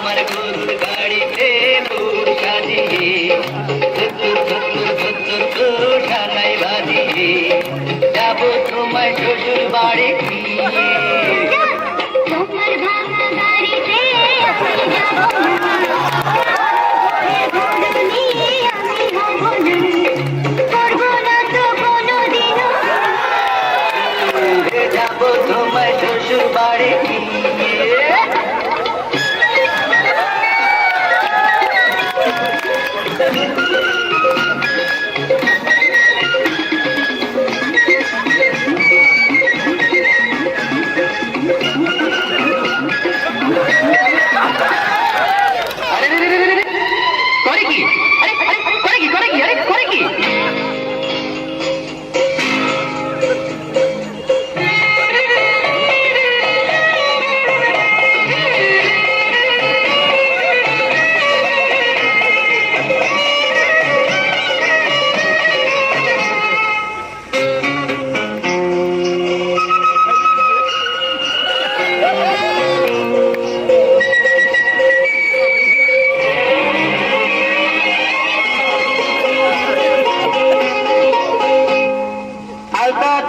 আমার গরুর গাড়িতে বুট সাজিয়ে ঠানাই বাজিয়ে যাবো তোমায় শ্বশুর বাড়ি তোমার ভাঙা গাড়িতে আমি যাবো যাবো তোমায় শ্বশুর বাড়ি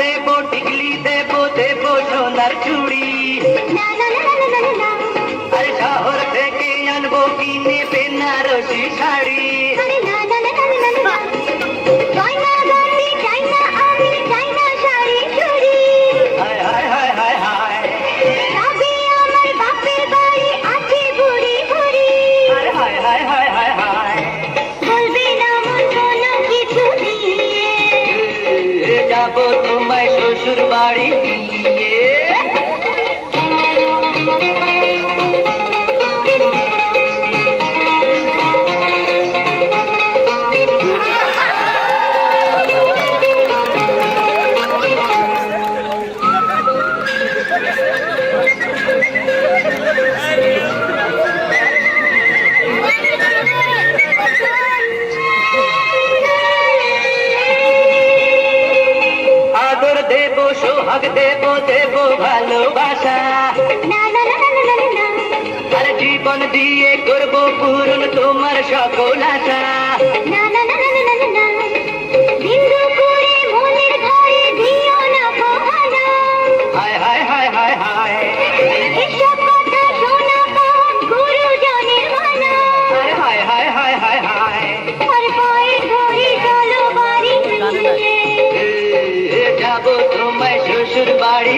দেবো টিকলি দেবো দেবো সোনার চুড়ি আর শহর থেকে আনবো কিনে বেনারসি শাড়ি হায় হায় হায় হায় হায় হায় হায় হায় হায় হায় যাবো তোমায় শ্বশুর বাড়ি দেবো সোহাগ দেবো দেবো ভালোবাসা আর জীবন দিয়ে করবো পূরণ তোমার সকল আশা হায় হায় হায় হায় হায় হায় হায় হায় হায় হায় যাবো তোমায় শ্বশুর বাড়ি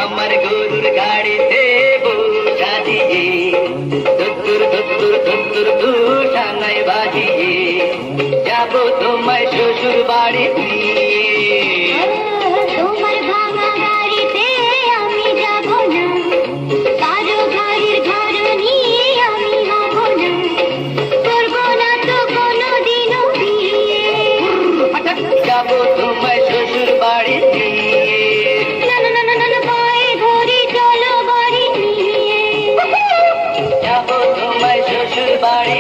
আমার গরুর গাড়িতে বসা দিয়ে ঠানাই বাজিয়ে যাবো তোমায় শ্বশুর বাড়ি তোমার ভাঙা গাড়িতে আমি যাবো না কারো গাড়ির ঘর নিয়ে আমি হব না করবো না তো কোনোদিনও বিয়ে যাবো তোমায় শ্বশুর বাড়ি না না না না না পায়ে ধরে চলো বাড়ি নিয়ে যাবো তোমায় শ্বশুর বাড়ি